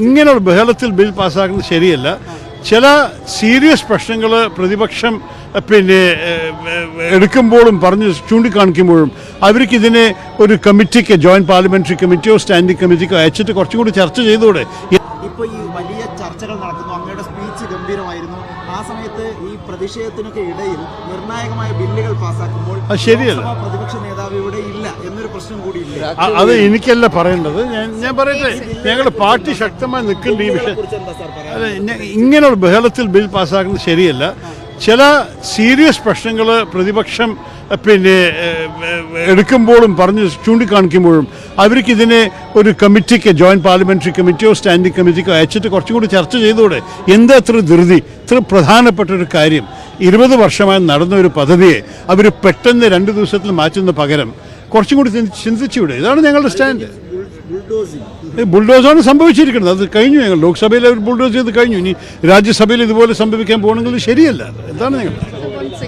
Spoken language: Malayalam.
ഇങ്ങനെയുള്ള ബഹളത്തിൽ ബിൽ പാസ്സാക്കുന്നത് ശരിയല്ല. ചില സീരിയസ് പ്രശ്നങ്ങൾ പ്രതിപക്ഷം എടുക്കുമ്പോഴും പറഞ്ഞ് ചൂണ്ടിക്കാണിക്കുമ്പോഴും അവർക്ക് ഇതിനെ ഒരു കമ്മിറ്റിക്ക്, ജോയിന്റ് പാർലമെന്ററി കമ്മിറ്റിയോ സ്റ്റാൻഡിംഗ് കമ്മിറ്റിക്കോ അയച്ചിട്ട് കുറച്ചും കൂടി ചർച്ച ചെയ്തൂടെ? ഇപ്പോൾ ഈ വലിയ ചർച്ചകൾ നടക്കുന്നു. അങ്ങയുടെ സ്പീച്ച് ഗംഭീരമായിരുന്നു. ആ സമയത്ത് ഈ പ്രതിഷേധത്തിനൊക്കെ ഇടയിൽ നിർണായകമായ ബില്ലുകൾ പാസ്സാക്കുമ്പോൾ ശരിയല്ല. പ്രതിപക്ഷ നേതാവ് ഇവിടെ ഇല്ല എന്നൊരു പ്രശ്നം കൂടിയില്ല. അത് എനിക്കല്ല പറയേണ്ടത്. ഞാൻ പറയട്ടെ, ഞങ്ങളുടെ പാർട്ടി ശക്തമായി നിൽക്കേണ്ട ഈ വിഷയം. ഇങ്ങനെയുള്ള ബഹളത്തിൽ ബിൽ പാസ്സാക്കുന്നത് ശരിയല്ല. ചില സീരിയസ് പ്രശ്നങ്ങൾ പ്രതിപക്ഷം എടുക്കുമ്പോഴും പറഞ്ഞ് ചൂണ്ടിക്കാണിക്കുമ്പോഴും അവർക്ക് ഇതിനെ ഒരു കമ്മിറ്റിക്ക്, ജോയിന്റ് പാർലമെന്ററി കമ്മിറ്റിയോ സ്റ്റാൻഡിംഗ് കമ്മിറ്റിക്കോ അയച്ചിട്ട് കുറച്ചും കൂടി ചർച്ച ചെയ്തൂടെ? എന്താ ഇത്ര ധൃതി? ഇത്ര പ്രധാനപ്പെട്ട ഒരു കാര്യം, 20 വർഷമായി നടന്ന ഒരു പദ്ധതിയെ അവർ പെട്ടെന്ന് 2 ദിവസത്തിൽ മാറ്റുന്ന പകരം കുറച്ചും കൂടി ചിന്തിച്ചുകൂടെ? ഇതാണ് ഞങ്ങളുടെ സ്റ്റാൻഡ്. ബുൾഡോസാണ് സംഭവിച്ചിരിക്കുന്നത്. അത് കഴിഞ്ഞു. ഞങ്ങൾ ലോക്സഭയിൽ അവർ ബുൾഡോസ് ചെയ്ത് കഴിഞ്ഞു. ഇനി രാജ്യസഭയിൽ ഇതുപോലെ സംഭവിക്കാൻ പോകണമെങ്കിൽ ശരിയല്ല. എന്താണ് ഞങ്ങൾ